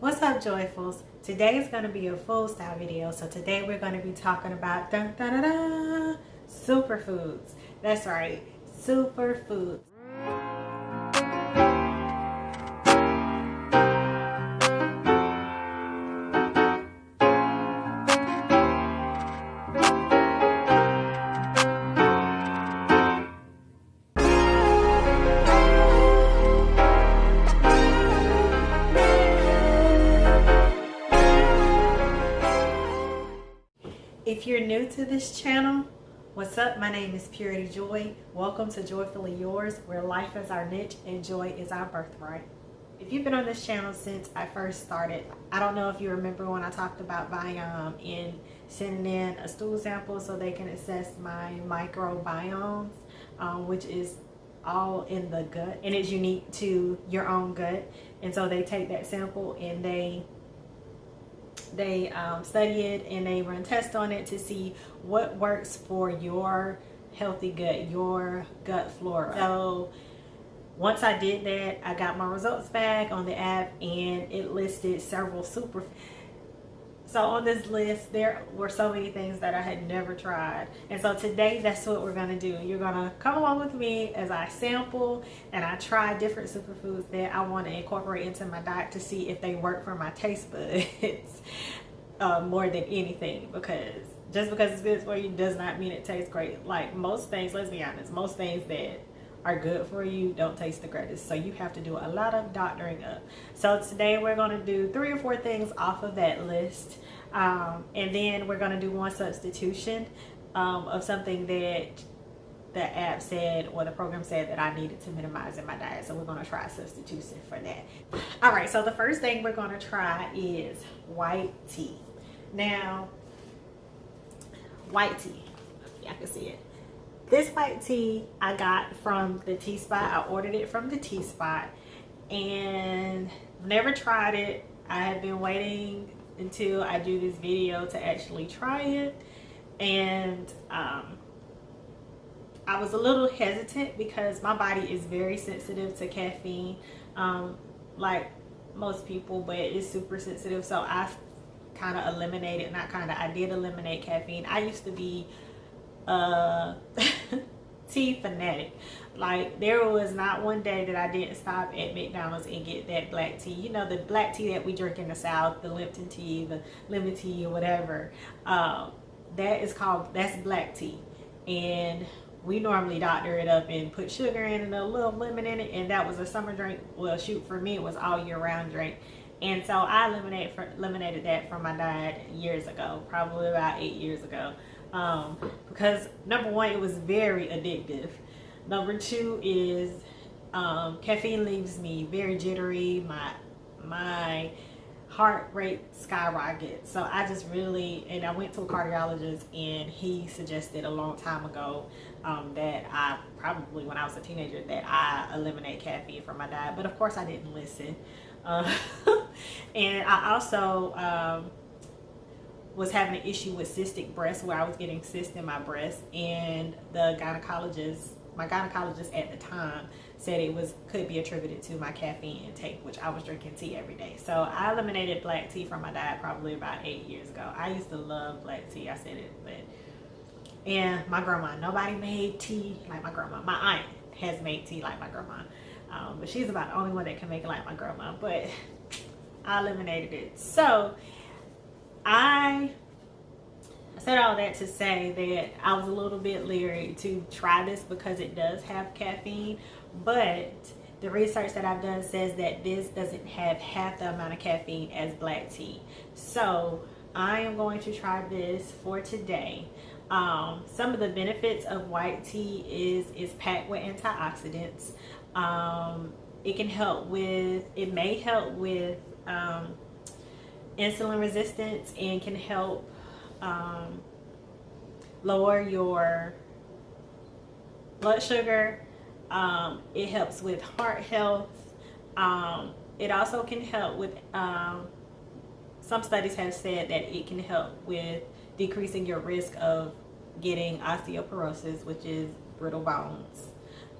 What's up, Joyfuls? Today is going to be a full style video. So today we're going to be talking about superfoods. That's right, superfoods. If you're new to this channel, what's up? My name is Purity Joy. Welcome to Joyfully Yours, where life is our niche and joy is our birthright. If you've been on this channel since I first started, I don't know if you remember when I talked about Biome and sending in a stool sample so they can assess my microbiomes, which is all in the gut and it's unique to your own gut. And so they take that sample and they study it and they run tests on it to see what works for your healthy gut, your gut flora. So once I did that, I got my results back on the app and it listed several super. So on this list, there were so many things that I had never tried. And so today, that's what we're gonna do. You're gonna come along with me as I sample and I try different superfoods that I wanna incorporate into my diet to see if they work for my taste buds more than anything. Because just because it's good for you does not mean it tastes great. Like most things, let's be honest, most things that are good for you don't taste the greatest, so you have to do a lot of doctoring up. So today we're going to do 3 or 4 things off of that list, and then we're going to do one substitution of something that the app said or the program said that I needed to minimize in my diet. So we're going to try a substitution for that. All right, so the first thing we're going to try is white tea. Now, white tea, y'all can see it. This white tea I got from the Tea Spot. I ordered it from the Tea Spot and never tried it. I have been waiting until I do this video to actually try it. And I was a little hesitant because my body is very sensitive to caffeine, like most people, but it's super sensitive. So I kind of eliminated, I did eliminate caffeine. I used to be tea fanatic. Like there was not one day that I didn't stop at McDonald's and get that black tea. You know, the black tea that we drink in the South, the Lipton tea, the lemon tea or whatever. That's black tea. And we normally doctor it up and put sugar in and a little lemon in it, and that was a summer drink. Well, shoot, for me it was all year round drink. And so I eliminated that from my diet years ago, probably about 8 years ago. Because number one, it was very addictive. Number two is caffeine leaves me very jittery. My heart rate skyrockets. So I just really, and I went to a cardiologist and he suggested a long time ago that I probably, when I was a teenager, that I eliminate caffeine from my diet. But of course I didn't listen. And I also was having an issue with cystic breast, where I was getting cysts in my breast, and my gynecologist at the time said it could be attributed to my caffeine intake, which I was drinking tea every day. So I eliminated black tea from my diet probably about 8 years ago. I used to love black tea. I said it, and my grandma, nobody made tea like my grandma. My aunt has made tea like my grandma, but she's about the only one that can make it like my grandma. But I eliminated it. So I said all that to say that I was a little bit leery to try this because it does have caffeine, but the research that I've done says that this doesn't have half the amount of caffeine as black tea. So I am going to try this for today. Some of the benefits of white tea is packed with antioxidants. It may help with insulin resistance and can help lower your blood sugar. It helps with heart health. It also can help with, some studies have said that it can help with decreasing your risk of getting osteoporosis, which is brittle bones.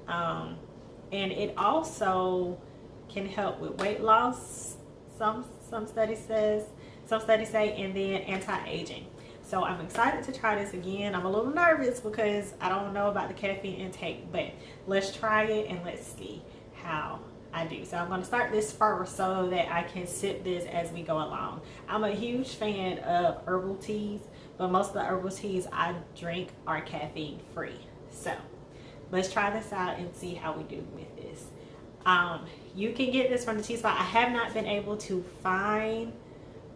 And it also can help with weight loss. some studies say, and then anti-aging. So I'm excited to try this again. I'm a little nervous because I don't know about the caffeine intake, but let's try it and let's see how I do. So I'm going to start this first so that I can sip this as we go along. I'm a huge fan of herbal teas, but most of the herbal teas I drink are caffeine free. So let's try this out and see how we do with this. You can get this from the tea spot. I have not been able to find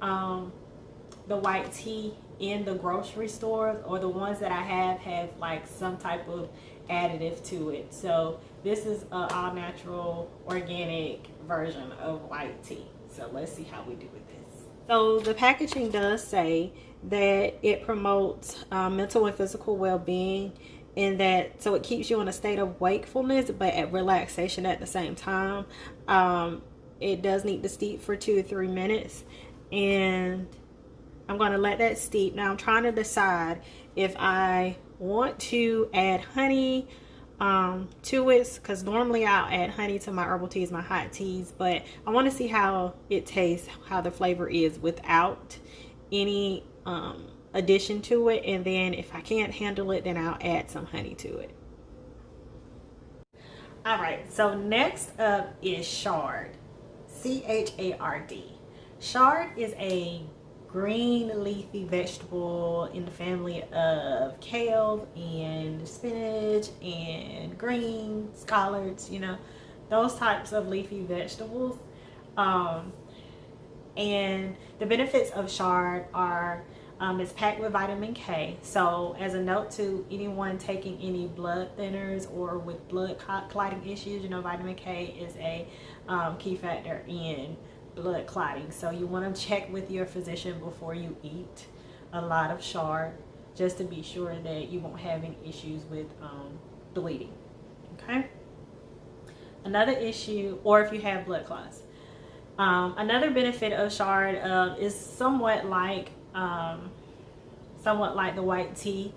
the white tea in the grocery stores, or the ones that I have like some type of additive to it. So this is an all natural organic version of white tea. So let's see how we do with this. So the packaging does say that it promotes mental and physical well-being, in that so it keeps you in a state of wakefulness but at relaxation at the same time. It does need to steep for 2 to 3 minutes, and I'm going to let that steep. Now I'm trying to decide if I want to add honey to it, because normally I'll add honey to my herbal teas, my hot teas, but I want to see how it tastes, how the flavor is without any addition to it, and then if I can't handle it, then I'll add some honey to it. All right, so next up is chard, C-H-A-R-D. Chard is a green leafy vegetable in the family of kale and spinach and greens, collards, you know, those types of leafy vegetables. And the benefits of chard are it's packed with vitamin K. So as a note to anyone taking any blood thinners or with blood clotting issues, you know, vitamin K is a key factor in blood clotting. So you want to check with your physician before you eat a lot of chard, just to be sure that you won't have any issues with bleeding. Okay. Another issue, or if you have blood clots. Another benefit of chard is somewhat like the white tea,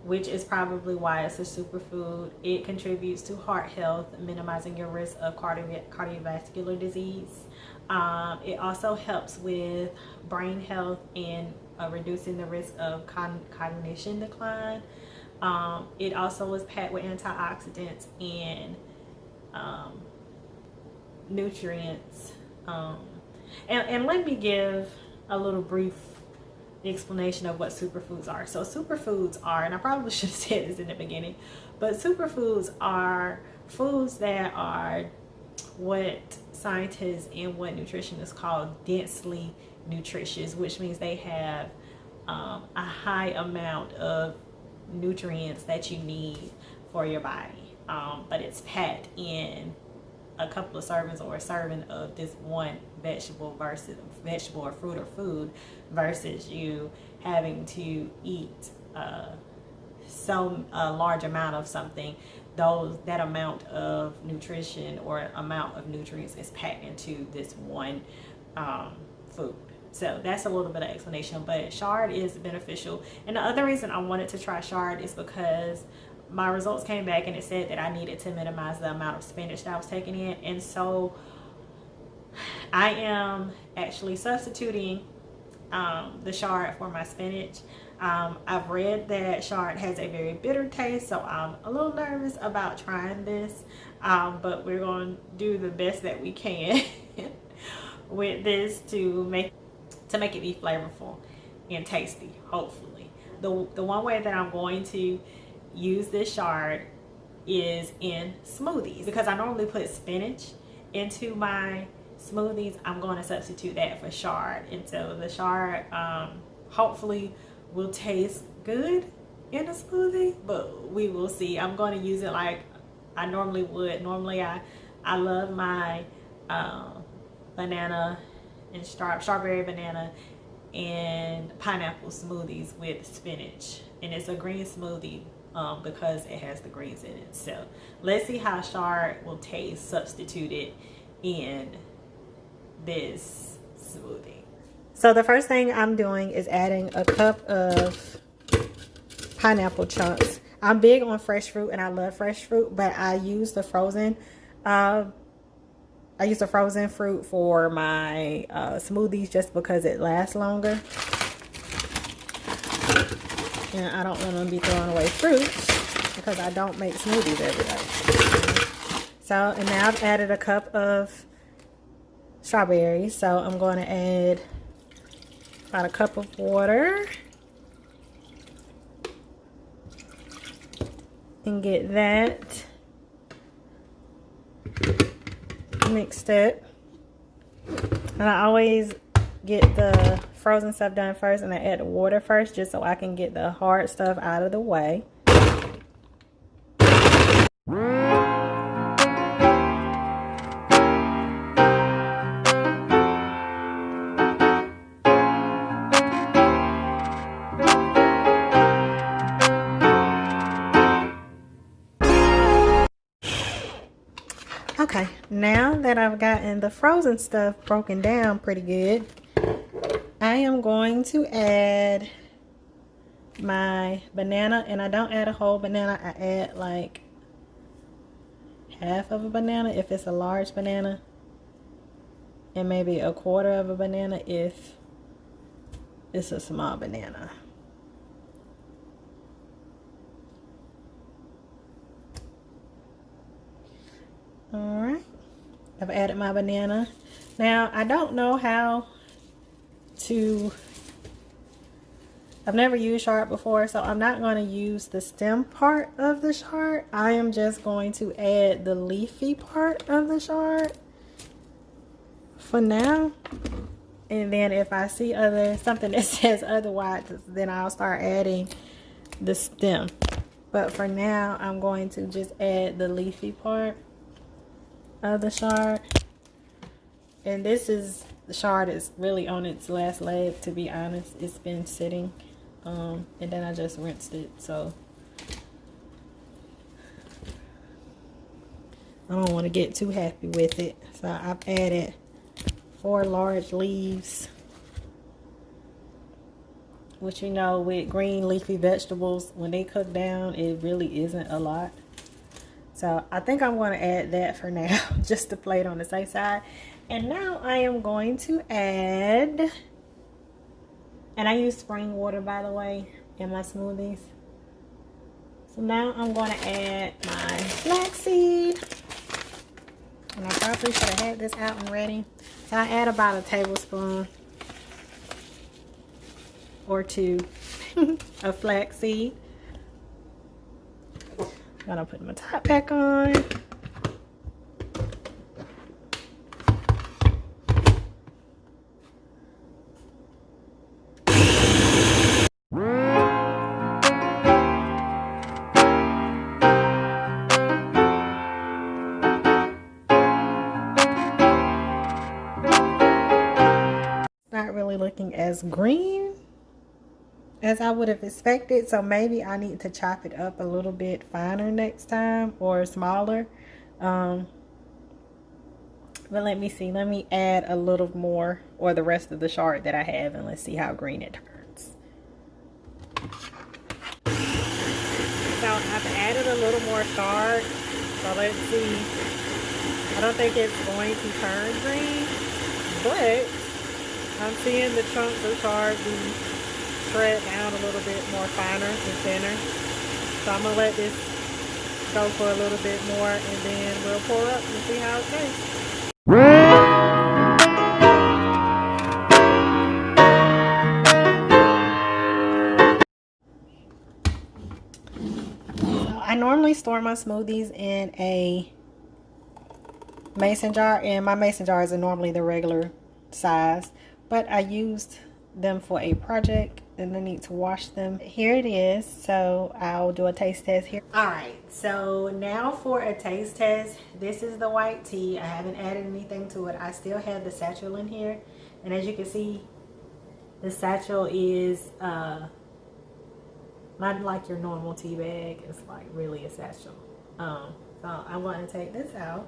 which is probably why it's a superfood. It contributes to heart health, minimizing your risk of cardiovascular disease. It also helps with brain health and reducing the risk of cognition decline. It also is packed with antioxidants and nutrients. And let me give a little brief explanation of what superfoods are. So superfoods are, and I probably should have said this in the beginning, but superfoods are foods that are what scientists and what nutritionists call densely nutritious, which means they have a high amount of nutrients that you need for your body, but it's packed in a couple of servings or a serving of this one vegetable versus vegetable or fruit or food, versus you having to eat so large amount of something. That amount of nutrition or amount of nutrients is packed into this one food. So that's a little bit of explanation, but chard is beneficial. And the other reason I wanted to try chard is because my results came back and it said that I needed to minimize the amount of spinach that I was taking in, and so I am actually substituting the chard for my spinach. I've read that chard has a very bitter taste, so I'm a little nervous about trying this, but we're going to do the best that we can with this to make it be flavorful and tasty, hopefully. The one way that I'm going to use this chard is in smoothies, because I normally put spinach into my smoothies. I'm going to substitute that for chard, and so the chard hopefully will taste good in a smoothie, but we will see. I'm going to use it like I normally would. Normally I love my banana and strawberry banana and pineapple smoothies with spinach, and it's a green smoothie because it has the greens in it. So let's see how chard will taste substituted in this smoothie. So the first thing I'm doing is adding a cup of pineapple chunks. I'm big on fresh fruit and I love fresh fruit, but I use the frozen I use the frozen fruit for my smoothies just because it lasts longer. And I don't want to be throwing away fruit because I don't make smoothies every day. So, and now I've added a cup of strawberries. So I'm going to add about a cup of water and get that mixed up. And I always get the frozen stuff done first and I add the water first just so I can get the hard stuff out of the way. Okay, now that I've gotten the frozen stuff broken down pretty good, I am going to add my banana, and I don't add a whole banana. I add like half of a banana if it's a large banana, and maybe a quarter of a banana if it's a small banana. Alright, I've added my banana. Now, I don't know how to, I've never used shard before, so I'm not going to use the stem part of the shard. I am just going to add the leafy part of the shard for now. And then if I see something that says otherwise, then I'll start adding the stem. But for now, I'm going to just add the leafy part of the shard. And the shard is really on its last leg, to be honest. It's been sitting, and then I just rinsed it, so I don't want to get too happy with it. So I've added 4 large leaves, which, you know, with green leafy vegetables, when they cook down, it really isn't a lot. So I think I'm going to add that for now, just to play it on the safe side. And now I am going to add, and I use spring water, by the way, in my smoothies. So now I'm going to add my flaxseed. And I probably should have had this out and ready. So I add about a tablespoon or 2 of flaxseed. I'm gonna put my top back on. Not really looking as green as I would have expected, so maybe I need to chop it up a little bit finer next time, or smaller. But let me see, let me add a little more, or the rest of the shard that I have, and let's see how green it turns. So I've added a little more shard, so let's see. I don't think it's going to turn green, but I'm seeing the chunks of shard be shred down a little bit more finer and thinner. So I'm gonna let this go for a little bit more, and then we'll pour up and see how it tastes. So I normally store my smoothies in a mason jar, and my mason jars are normally the regular size, but I used them for a project and I need to wash them. Here it is, so I'll do a taste test here. All right, so now for a taste test. This is the white tea. I haven't added anything to it. I still have the satchel in here, and as you can see, the satchel is not like your normal tea bag. It's like really a satchel. So I'm going to take this out.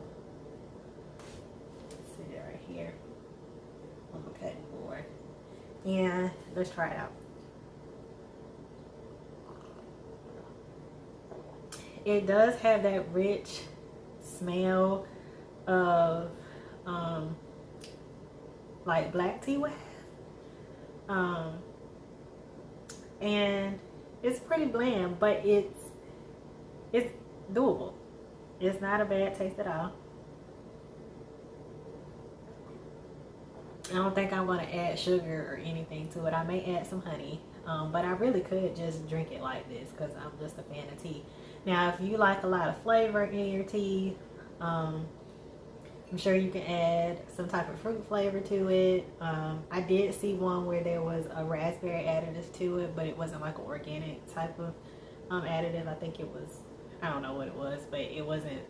Let's see it right here on the cutting board, and let's try it out. It does have that rich smell of like black tea would have. And it's pretty bland, but it's doable. It's not a bad taste at all. I don't think I'm going to add sugar or anything to it. I may add some honey, but I really could just drink it like this because I'm just a fan of tea. Now, if you like a lot of flavor in your tea, I'm sure you can add some type of fruit flavor to it. I did see one where there was a raspberry additive to it, but it wasn't like an organic type of additive. I think it was, I don't know what it was, but it wasn't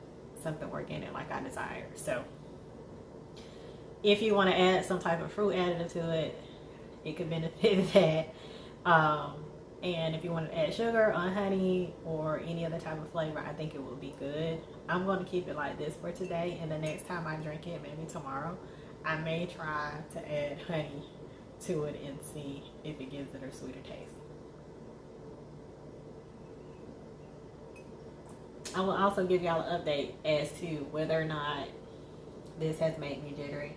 something organic like I desired. So if you want to add some type of fruit additive to it, it could benefit that. And if you want to add sugar or honey or any other type of flavor, I think it will be good. I'm going to keep it like this for today, and the next time I drink it, maybe tomorrow, I may try to add honey to it and see if it gives it a sweeter taste. I will also give y'all an update as to whether or not this has made me jittery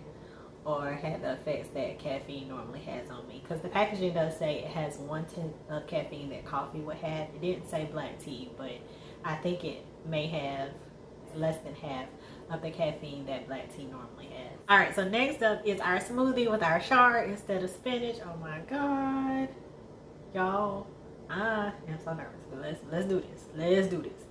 or had the effects that caffeine normally has on me. Because the packaging does say it has 1/10 of caffeine that coffee would have. It didn't say black tea, but I think it may have less than half of the caffeine that black tea normally has. Alright, so next up is our smoothie with our chard instead of spinach. Oh my god. Y'all, I am so nervous. But let's do this. Let's do this.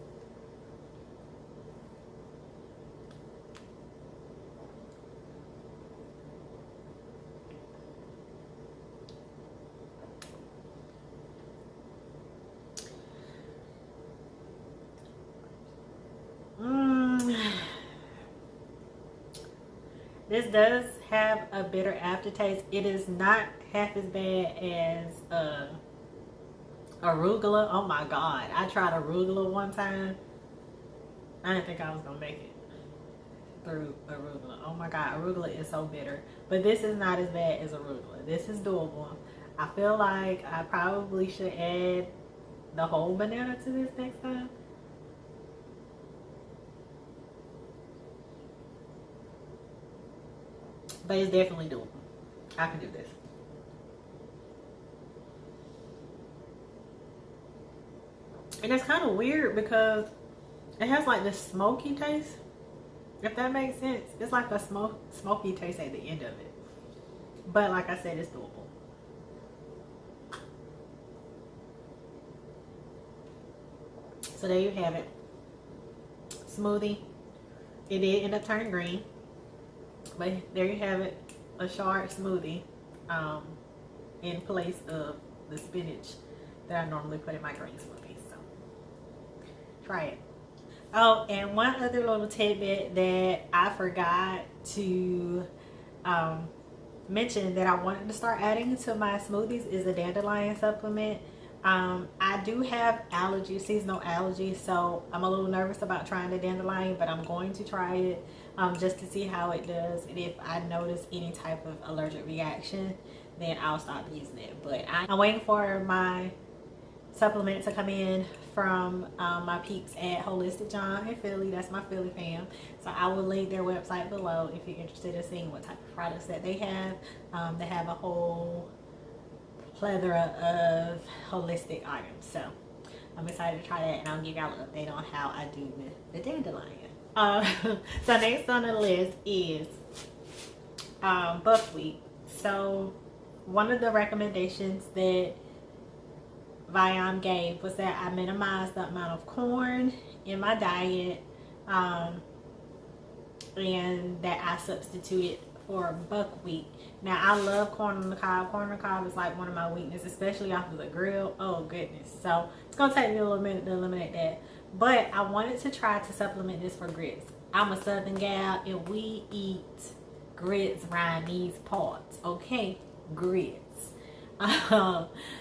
This does have a bitter aftertaste. It is not half as bad as arugula. Oh my god, I tried arugula one time. I didn't think I was gonna make it through arugula. Oh my god, arugula is so bitter. But this is not as bad as arugula. This is doable. I feel like I probably should add the whole banana to this next time. But it's definitely doable. I can do this. And it's kind of weird because it has like this smoky taste. If that makes sense. It's like a smoky taste at the end of it. But like I said, it's doable. So there you have it. Smoothie. It did end up turning green. But there you have it, a chard smoothie in place of the spinach that I normally put in my green smoothie. So try it. Oh, and one other little tidbit that I forgot to mention that I wanted to start adding to my smoothies is a dandelion supplement. I do have allergies, seasonal allergies, so I'm a little nervous about trying the dandelion, but I'm going to try it just to see how it does. And if I notice any type of allergic reaction, then I'll stop using it. But I'm waiting for my supplement to come in from my peeps at Holistic John in Philly. That's my Philly fam. So I will link their website below if you're interested in seeing what type of products that they have. They have a whole plethora of holistic items, so I'm excited to try that, and I'll give y'all an update on how I do with the dandelion. So next on the list is buckwheat. So one of the recommendations that Viam gave was that I minimize the amount of corn in my diet, and that I substituted for buckwheat. Now I love corn on the cob. Corn on the cob is like one of my weaknesses, especially off of the grill. Oh goodness. So it's gonna take me a little minute to eliminate that. But I wanted to try to supplement this for grits. I'm a southern gal and we eat grits around these parts. Okay, grits.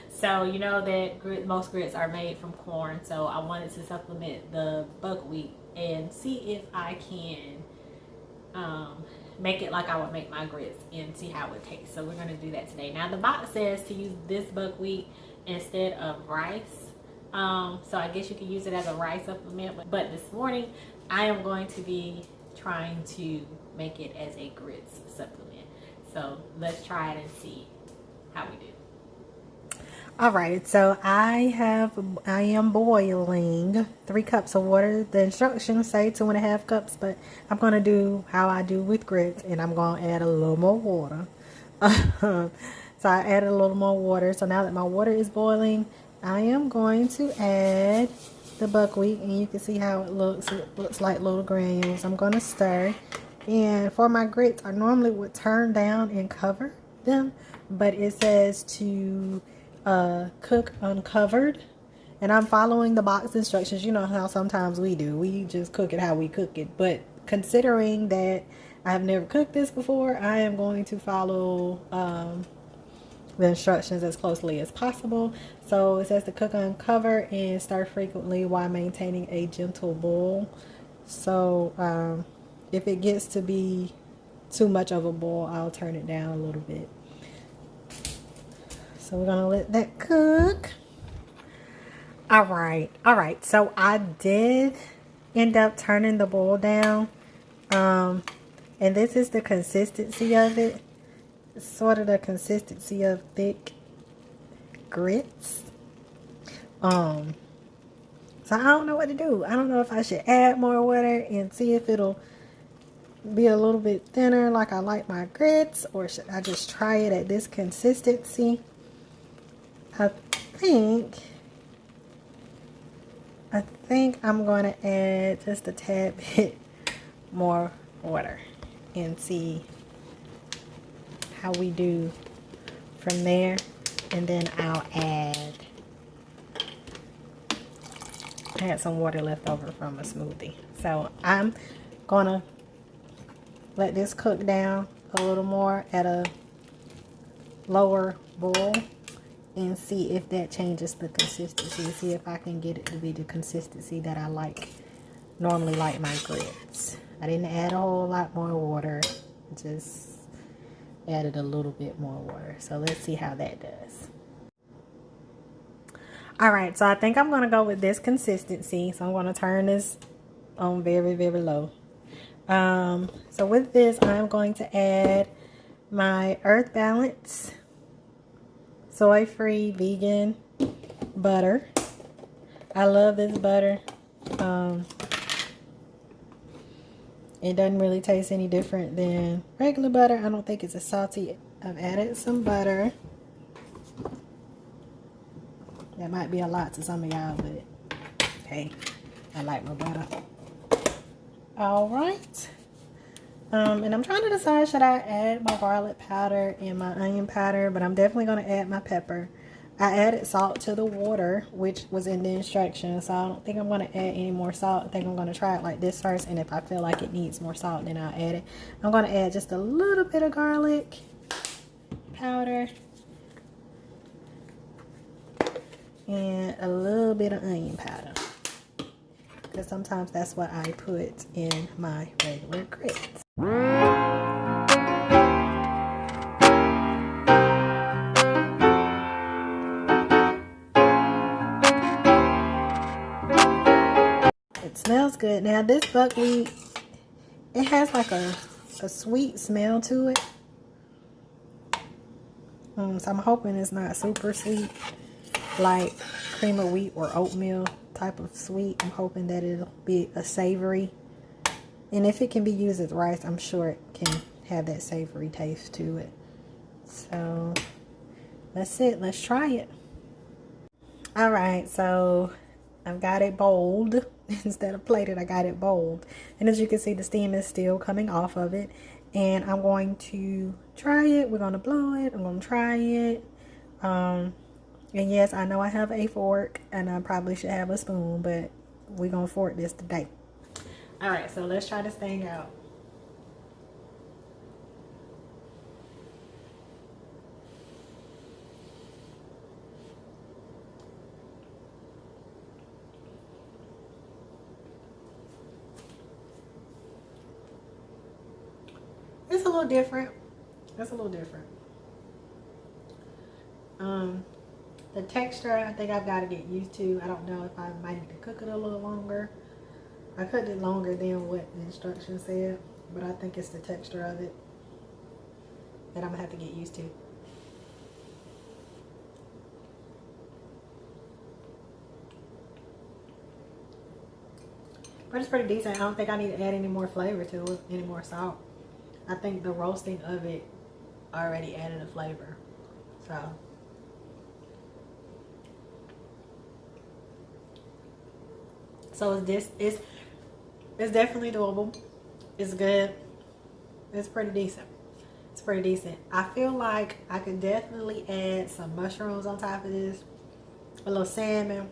So you know that most grits are made from corn. So I wanted to supplement the buckwheat and see if I can make it like I would make my grits and see how it tastes. So we're going to do that today. Now the box says to use this buckwheat instead of rice. So I guess you could use it as a rice supplement. But this morning I am going to be trying to make it as a grits supplement. So let's try it and see how we do. All right, so I am boiling 3 cups of water. The instructions say 2.5 cups, but I'm gonna do how I do with grits, and I'm gonna add a little more water. So I added a little more water. So now that my water is boiling, I am going to add the buckwheat, and you can see how it looks. It looks like little granules. I'm gonna stir, and for my grits, I normally would turn down and cover them, but it says to cook uncovered, and I'm following the box instructions. You know how sometimes we just cook it how we cook it, but considering that I have never cooked this before, I am going to follow the instructions as closely as possible. So it says to cook uncovered and stir frequently while maintaining a gentle boil. So if it gets to be too much of a boil, I'll turn it down a little bit. So we're gonna let that cook. All right. So I did end up turning the boil down, and this is the consistency of it. It's sort of the consistency of thick grits. So I don't know what to do. I don't know if I should add more water and see if it'll be a little bit thinner like I like my grits, or should I just try it at this consistency? I think I'm going to add just a tad bit more water and see how we do from there. And then I had some water left over from a smoothie. So I'm going to let this cook down a little more at a lower boil and see if that changes the consistency. See if I can get it to be the consistency that I normally like my grits. I didn't add a whole lot more water, just added a little bit more water. So let's see how that does. All right, so I think I'm gonna go with this consistency. So I'm gonna turn this on very, very low. So with this, I'm going to add my Earth Balance soy-free vegan butter. I love this butter. It doesn't really taste any different than regular butter. I don't think it's as salty. I've added some butter. That might be a lot to some of y'all, but hey, I like my butter. All right. And I'm trying to decide, should I add my garlic powder and my onion powder, but I'm definitely going to add my pepper. I added salt to the water, which was in the instructions, so I don't think I'm going to add any more salt. I think I'm going to try it like this first, and if I feel like it needs more salt, then I'll add it. I'm going to add just a little bit of garlic powder and a little bit of onion powder, because sometimes that's what I put in my regular grits. It smells good. Now this buckwheat, it has like a sweet smell to it. So I'm hoping it's not super sweet, like cream of wheat or oatmeal type of sweet. I'm hoping that it'll be a savory. And if it can be used as rice, I'm sure it can have that savory taste to it. So that's it. Let's try it. All right, so I've got it bowled. Instead of plated, I got it bowled. And as you can see, the steam is still coming off of it. And I'm going to try it. We're going to blow it. I'm going to try it. And yes, I know I have a fork, and I probably should have a spoon, but we're going to fork this today. All right, so let's try this thing out. It's a little different. It's a little different. The texture, I think I've got to get used to. I don't know if I might need to cook it a little longer. I cooked it longer than what the instructions said, but I think it's the texture of it that I'm gonna have to get used to. But it's pretty decent. I don't think I need to add any more flavor to it, any more salt. I think the roasting of it already added a flavor. So it's definitely doable. It's good. It's pretty decent. It's pretty decent. I feel like I could definitely add some mushrooms on top of this. A little salmon,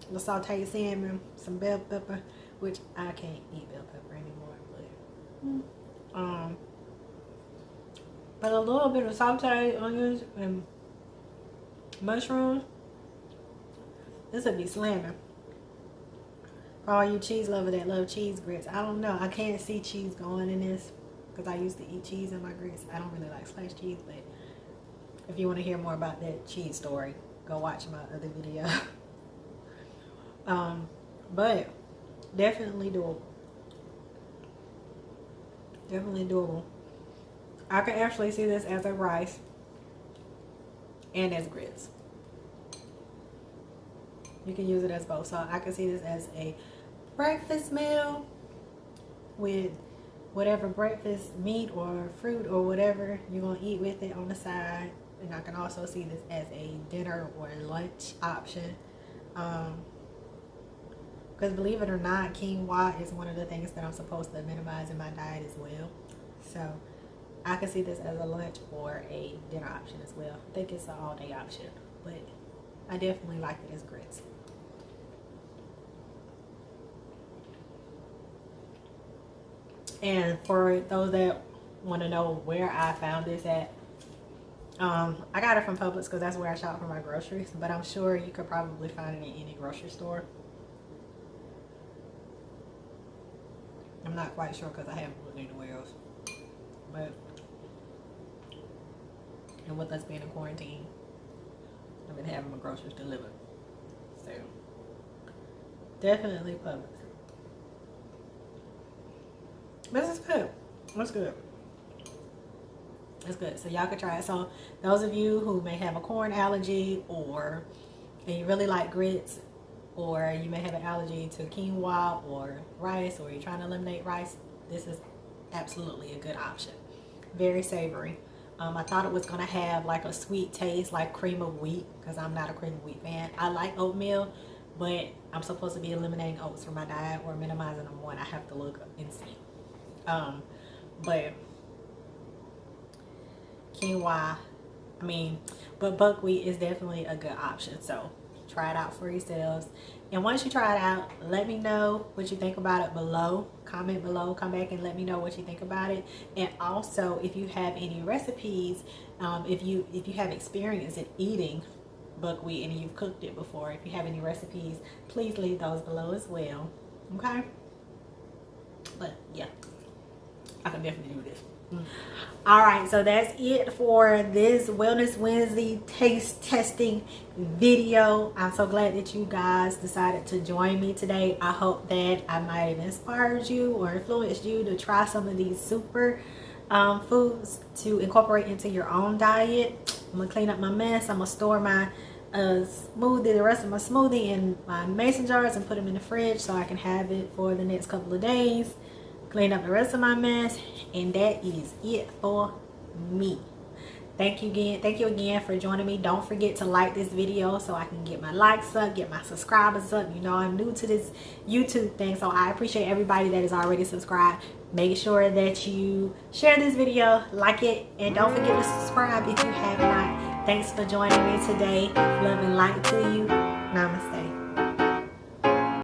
a little sauteed salmon, some bell pepper, which I can't eat bell pepper anymore. But a little bit of sauteed onions and mushrooms. This would be slamming. For all you cheese lovers that love cheese grits, I don't know. I can't see cheese going in this because I used to eat cheese in my grits. I don't really like sliced cheese, but if you want to hear more about that cheese story, go watch my other video. But definitely doable. Definitely doable. I can actually see this as a rice and as grits. You can use it as both. So I can see this as a breakfast meal with whatever breakfast meat or fruit or whatever you're going to eat with it on the side. And I can also see this as a dinner or lunch option. Because believe it or not, quinoa is one of the things that I'm supposed to minimize in my diet as well. So I can see this as a lunch or a dinner option as well. I think it's an all-day option, but I definitely like it as grits. And for those that want to know where I found this at, I got it from Publix because that's where I shop for my groceries, but I'm sure you could probably find it in any grocery store. I'm not quite sure because I haven't looked anywhere else. But, and with us being in quarantine, I've been having my groceries delivered. So, definitely Publix. But it's good. It's good. It's good. So y'all can try it. So those of you who may have a corn allergy, or and you really like grits, or you may have an allergy to quinoa or rice, or you're trying to eliminate rice, this is absolutely a good option. Very savory. I thought it was going to have like a sweet taste like cream of wheat, because I'm not a cream of wheat fan. I like oatmeal, but I'm supposed to be eliminating oats from my diet or minimizing them one. I have to look and see. But quinoa, but buckwheat is definitely a good option. So try it out for yourselves. And once you try it out, let me know what you think about it below. Comment below, come back and let me know what you think about it. And also, if you have any recipes, if you have experience in eating buckwheat and you've cooked it before, if you have any recipes, please leave those below as well. Okay? But yeah, I can definitely do this. Alright, so that's it for this Wellness Wednesday taste testing video. I'm so glad that you guys decided to join me today. I hope that I might have inspired you or influenced you to try some of these super foods to incorporate into your own diet. I'm going to clean up my mess. I'm going to store my smoothie, the rest of my smoothie in my mason jars and put them in the fridge so I can have it for the next couple of days. Clean up the rest of my mess, and that is it for me. Thank you again for joining me. Don't forget to like this video so I can get my likes up, get my subscribers up. You know, I'm new to this YouTube thing, so I appreciate everybody that is already subscribed. Make sure that you share this video, like it, and don't forget to subscribe if you have not. Thanks for joining me today. Love and light to you. Namaste.